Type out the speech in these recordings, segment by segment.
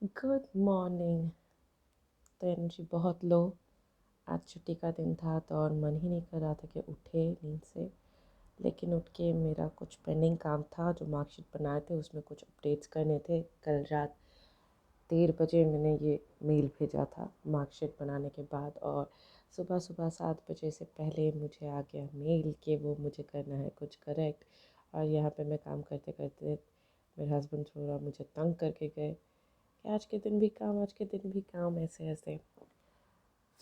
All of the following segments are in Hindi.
Good morning. तो एनर्जी बहुत लो। आज छुट्टी का दिन था तो और मन ही नहीं कर रहा था कि उठे नींद से। लेकिन उठ के मेरा कुछ पेंडिंग काम था, जो मार्कशीट बनाए थे उसमें कुछ अपडेट्स करने थे। कल रात 1:30 बजे मैंने ये मेल भेजा था मार्कशीट बनाने के बाद, और सुबह सुबह 7 बजे से पहले मुझे आ गया मेल कि वो मुझे करना है कुछ करेक्ट। और यहाँ पे मैं काम करते करते मेरे हस्बैंड थोड़ा मुझे तंग करके गए कि आज के दिन भी काम, आज के दिन भी काम, ऐसे ऐसे।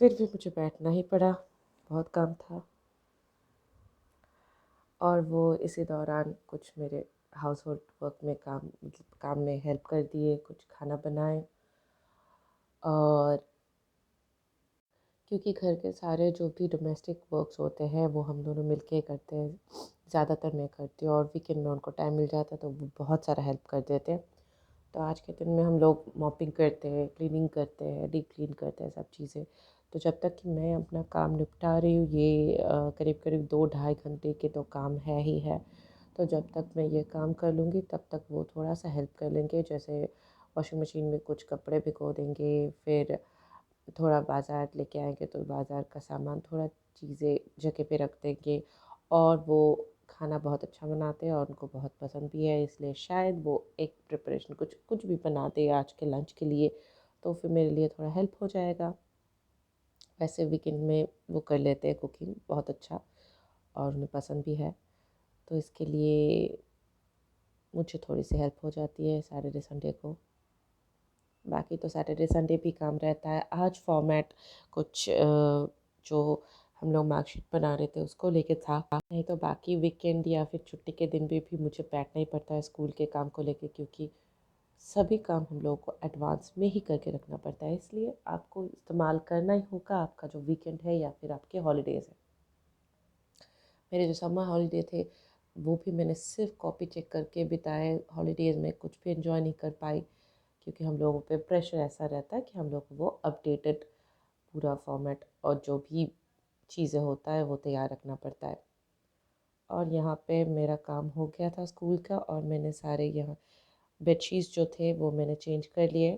फिर भी मुझे बैठना ही पड़ा, बहुत काम था। और वो इसी दौरान कुछ मेरे हाउस होल्ड वर्क में काम में हेल्प कर दिए, कुछ खाना बनाए। और क्योंकि घर के सारे जो भी डोमेस्टिक वर्क्स होते हैं वो हम दोनों मिलके करते हैं, ज़्यादातर मैं करती हूँ, और वीकेंड में उनको टाइम मिल जाता है तो वो बहुत सारा हेल्प कर देते हैं। तो आज के दिन में हम लोग मॉपिंग करते हैं, क्लीनिंग करते हैं, डीप क्लीन करते हैं, सब चीज़ें। तो जब तक कि मैं अपना काम निपटा रही हूँ, ये करीब करीब 2-2.5 घंटे के तो काम है ही है। तो जब तक मैं ये काम कर लूँगी तब तक वो थोड़ा सा हेल्प कर लेंगे, जैसे वॉशिंग मशीन में कुछ कपड़े भिगो देंगे, फिर थोड़ा बाज़ार लेके आएंगे तो बाज़ार का सामान, थोड़ा चीज़ें जगह पे रख देंगे। और वो खाना बहुत अच्छा बनाते हैं और उनको बहुत पसंद भी है, इसलिए शायद वो एक प्रिपरेशन कुछ कुछ भी बना दे आज के लंच के लिए, तो फिर मेरे लिए थोड़ा हेल्प हो जाएगा। वैसे वीकेंड में वो कर लेते हैं कुकिंग बहुत अच्छा, और उन्हें पसंद भी है। तो इसके लिए मुझे थोड़ी सी हेल्प हो जाती है सैटरडे संडे को। बाकी तो सैटरडे संडे भी काम रहता है। आज फॉर्मेट कुछ जो हम लोग मार्कशीट बना रहे थे उसको लेके था, नहीं तो बाकी वीकेंड या फिर छुट्टी के दिन भी मुझे बैठना ही पड़ता है स्कूल के काम को लेके, क्योंकि सभी काम हम लोगों को एडवांस में ही करके रखना पड़ता है, इसलिए आपको इस्तेमाल करना ही होगा आपका जो वीकेंड है या फिर आपके हॉलीडेज़ है। मेरे जो समर हॉलीडे थे वो भी मैंने सिर्फ कॉपी चेक करके बिताए। हॉलीडेज़ में कुछ भी एंजॉय नहीं कर पाई, क्योंकि हम लोगों पे प्रेशर ऐसा रहता है कि हम लोग को वो अपडेटेड पूरा फॉर्मेट और जो भी चीज़ें होता है वो तैयार रखना पड़ता है। और यहाँ पे मेरा काम हो गया था स्कूल का, और मैंने सारे यहाँ बेडशीट्स जो थे वो मैंने चेंज कर लिए।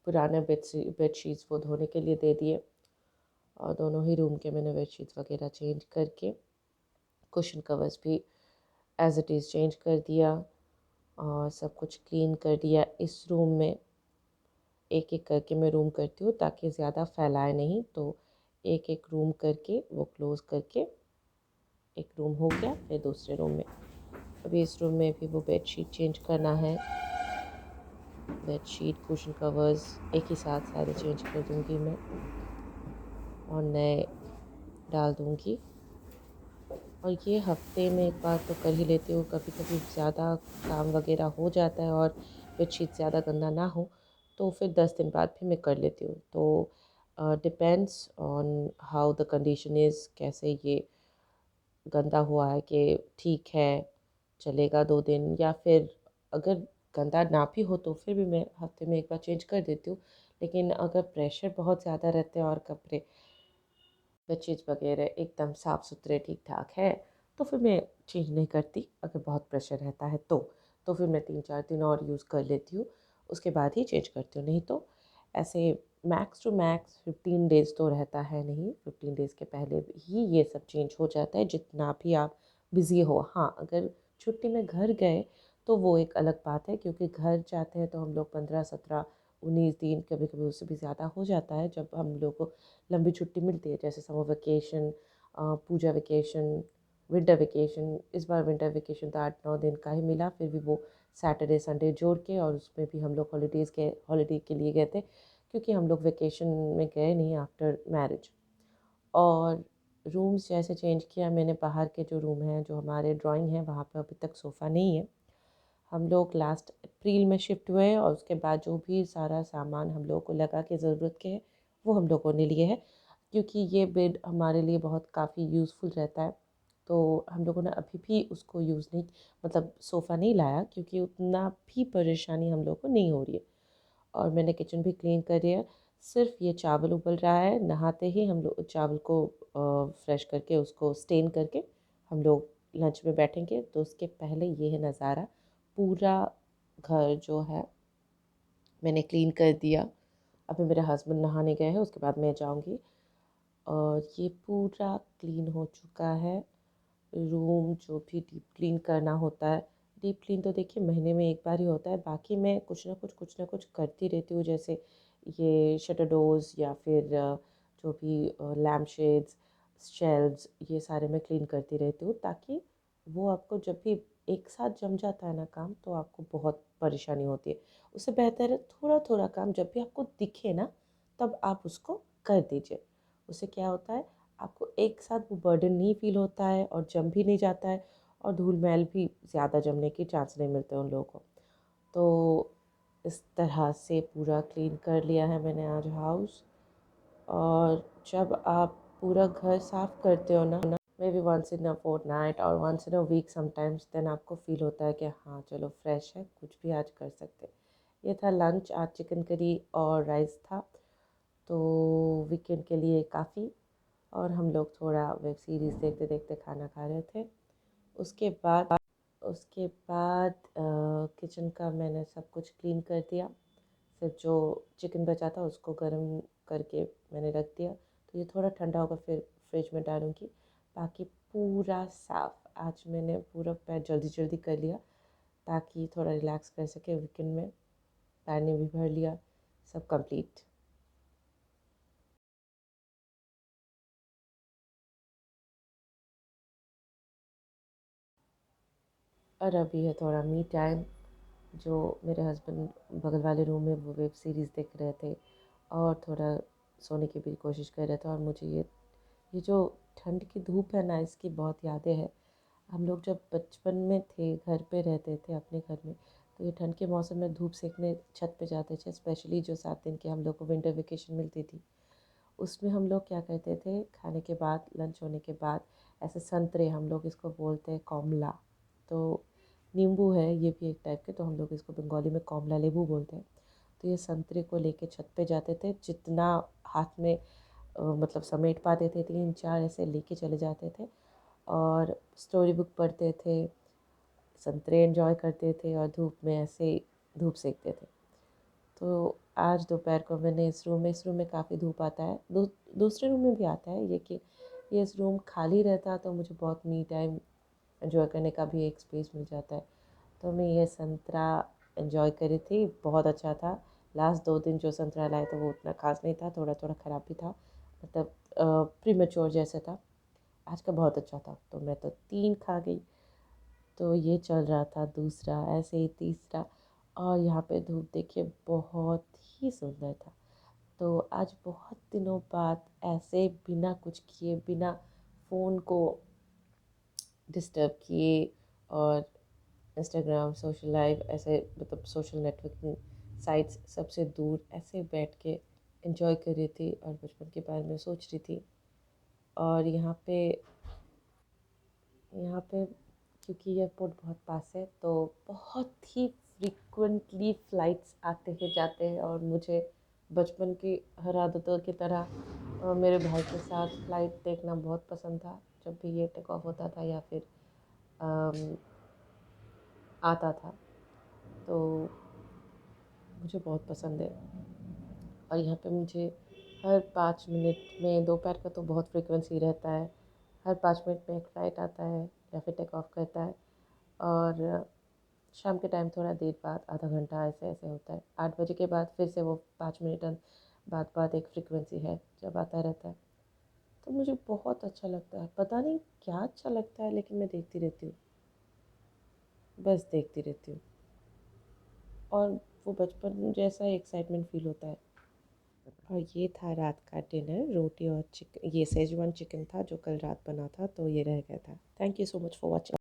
पुराने बेडशीट्स वो धोने के लिए दे दिए, और दोनों ही रूम के मैंने बेडशीट्स वगैरह चेंज करके कुशन कवर्स भी एज इट इज़ चेंज कर दिया, और सब कुछ क्लीन कर दिया। इस रूम में एक एक करके मैं रूम करती हूँ ताकि ज़्यादा फैलाए नहीं, तो एक एक रूम करके वो क्लोज़ करके एक रूम हो गया। फिर दूसरे रूम में, अभी इस रूम में भी वो बेडशीट चेंज करना है। बेडशीट कुशन कवर्स एक ही साथ सारे चेंज कर दूँगी मैं, और नए डाल दूँगी। और ये हफ्ते में एक बार तो कर ही लेती हूँ। कभी कभी ज़्यादा काम वगैरह हो जाता है और बेडशीट ज़्यादा गंदा ना हो तो फिर 10 दिन बाद भी मैं कर लेती हूँ। तो depends on how the condition is, कैसे ये गंदा हुआ है कि ठीक है चलेगा 2 दिन, या फिर अगर गंदा ना भी हो तो फिर भी मैं हफ्ते में एक बार चेंज कर देती हूँ। लेकिन अगर प्रेशर बहुत ज़्यादा रहते हैं और कपड़े बेडशीट्स वगैरह एकदम साफ़ सुथरे ठीक ठाक है तो फिर मैं चेंज नहीं करती। अगर बहुत प्रेशर रहता है तो फिर मैं 3-4 दिन और यूज़ कर लेती हूँ, उसके बाद ही चेंज करती हूँ। नहीं तो ऐसे मैक्स टू मैक्स 15 डेज़ तो रहता है नहीं, 15 डेज़ के पहले ही ये सब चेंज हो जाता है, जितना भी आप बिज़ी हो। हाँ, अगर छुट्टी में घर गए तो वो एक अलग बात है, क्योंकि घर जाते हैं तो हम लोग 15-17-19 दिन, कभी कभी उससे भी ज़्यादा हो जाता है जब हम लोग को लंबी छुट्टी मिलती है, जैसे समर वेकेशन, पूजा वेकेशन, विंटर वेकेशन। इस बार विंटर वेकेशन तो 8-9 दिन का ही मिला, फिर भी वो सैटरडे संडे जोड़ के, और उसमें भी हम लोग हॉलीडे के लिए गए थे, क्योंकि हम लोग वेकेशन में गए नहीं आफ्टर मैरिज। और रूम्स जैसे चेंज किया मैंने, बाहर के जो रूम हैं, जो हमारे ड्राइंग है, वहाँ पर अभी तक सोफ़ा नहीं है। हम लोग लास्ट अप्रैल में शिफ्ट हुए, और उसके बाद जो भी सारा सामान हम लोगों को लगा कि ज़रूरत के है वो हम लोगों ने लिए है, क्योंकि ये बेड हमारे लिए बहुत काफ़ी यूज़फुल रहता है। तो हम लोगों ने अभी भी उसको यूज़ नहीं, मतलब सोफ़ा नहीं लाया, क्योंकि उतना भी परेशानी हम लोग को नहीं हो रही है। और मैंने किचन भी क्लीन कर दिया। सिर्फ ये चावल उबल रहा है, नहाते ही हम लोग चावल को फ्रेश करके उसको स्टेन करके हम लोग लंच में बैठेंगे, तो उसके पहले ये है नज़ारा। पूरा घर जो है मैंने क्लीन कर दिया। अभी मेरे हस्बैंड नहाने गए हैं, उसके बाद मैं जाऊँगी। और ये पूरा क्लीन हो चुका है। रूम जो भी डीप क्लीन करना होता है, डीप क्लीन तो देखिए महीने में एक बार ही होता है, बाकी मैं कुछ ना कुछ करती रहती हूँ। जैसे ये शटर डोर्स या फिर जो भी लैम्प शेड्स, शेल्व्स, ये सारे मैं क्लीन करती रहती हूँ, ताकि वो आपको जब भी एक साथ जम जाता है ना काम, तो आपको बहुत परेशानी होती है। उससे बेहतर है थोड़ा थोड़ा काम जब भी आपको दिखे ना, तब आप उसको कर दीजिए। उससे क्या होता है, आपको एक साथ वो बर्डन नहीं फील होता है और जम भी नहीं जाता है, और धूल मैल भी ज़्यादा जमने के चांस नहीं मिलते उन लोगों को। तो इस तरह से पूरा क्लीन कर लिया है मैंने आज हाउस। और जब आप पूरा घर साफ़ करते हो ना, maybe once in a fortnight और once in a week sometimes, then आपको फ़ील होता है कि हाँ चलो फ्रेश है, कुछ भी आज कर सकते हैं। ये था लंच, आज चिकन करी और राइस था, तो वीकेंड के लिए काफ़ी। और हम लोग थोड़ा वेब सीरीज़ देखते देखते खाना खा रहे थे। उसके बाद उसके बाद किचन का मैंने सब कुछ क्लीन कर दिया। फिर जो चिकन बचा था उसको गर्म करके मैंने रख दिया, तो ये थोड़ा ठंडा होगा फिर फ्रिज में डालूँगी। बाकी पूरा साफ़ आज मैंने पूरा पैर जल्दी जल्दी कर लिया, ताकि थोड़ा रिलैक्स कर सके वीकेंड में। पानी भी भर लिया, सब कंप्लीट। और अभी है थोड़ा मी टाइम। जो मेरे हस्बैंड बगल वाले रूम में वो वेब सीरीज़ देख रहे थे, और थोड़ा सोने की भी कोशिश कर रहे थे। और मुझे ये जो ठंड की धूप है ना, इसकी बहुत यादें हैं। हम लोग जब बचपन में थे, घर पे रहते थे अपने घर में, तो ये ठंड के मौसम में धूप सेकने छत पे जाते थे। स्पेशली जो 7 दिन की हम लोग को विंटर वेकेशन मिलती थी, उसमें हम लोग क्या करते थे, खाने के बाद, लंच होने के बाद, ऐसे संतरे, हम लोग इसको बोलते हैं कॉमला, तो नींबू है ये भी एक टाइप के, तो हम लोग इसको बंगाली में कॉमला लेबू बोलते हैं। तो ये संतरे को लेके छत पे जाते थे, जितना हाथ में मतलब समेट पाते थे, 3 4 ऐसे लेके चले जाते थे। और स्टोरी बुक पढ़ते थे, संतरे एंजॉय करते थे, और धूप में ऐसे धूप सेकते थे। तो आज दोपहर को मैंने इस रूम में काफ़ी धूप आता है, दूसरे रूम में भी आता है, ये कि ये इस रूम खाली रहता तो मुझे बहुत मी टाइम एंजॉय करने का भी एक स्पेस मिल जाता है। तो मैं ये संतरा एंजॉय करी थी, बहुत अच्छा था। लास्ट 2 दिन जो संतरा लाए थे वो उतना खास नहीं था, थोड़ा थोड़ा ख़राब भी था, मतलब प्रीमेच्योर जैसा था। आज का बहुत अच्छा था, तो मैं तो 3 खा गई। तो ये चल रहा था दूसरा, ऐसे ही तीसरा। और यहाँ पे धूप देखिए बहुत ही सुंदर था। तो आज बहुत दिनों बाद ऐसे बिना कुछ किए, बिना फ़ोन को डिस्टर्ब किए, और इंस्टाग्राम, सोशल लाइफ, ऐसे मतलब सोशल नेटवर्किंग साइट्स सबसे दूर ऐसे बैठ के एंजॉय कर रही थी, और बचपन के बारे में सोच रही थी। और यहाँ पे क्योंकि एयरपोर्ट बहुत पास है, तो बहुत ही फ्रीक्वेंटली फ़्लाइट्स आते हैं जाते हैं, और मुझे बचपन की हर आदतों की तरह मेरे भाई के साथ फ़्लाइट देखना बहुत पसंद था। जब भी ये टेक ऑफ होता था या फिर अम, आता था, तो मुझे बहुत पसंद है। और यहाँ पे मुझे हर 5 मिनट में, दोपहर का तो बहुत फ्रीक्वेंसी रहता है, हर 5 मिनट में एक फ़्लाइट आता है या फिर टेक ऑफ करता है। और शाम के टाइम थोड़ा देर बाद, आधा घंटा ऐसे ऐसे होता है। 8 बजे के बाद फिर से वो 5 मिनट बाद एक फ्रीक्वेंसी है जब आता रहता है। तो मुझे बहुत अच्छा लगता है, पता नहीं क्या अच्छा लगता है, लेकिन मैं देखती रहती हूँ, बस देखती रहती हूँ। और वो बचपन जैसा एक्साइटमेंट फील होता है। और ये था रात का डिनर, रोटी और चिकन, ये सेजवान चिकन था जो कल रात बना था, तो ये रह गया था। Thank you so much for watching.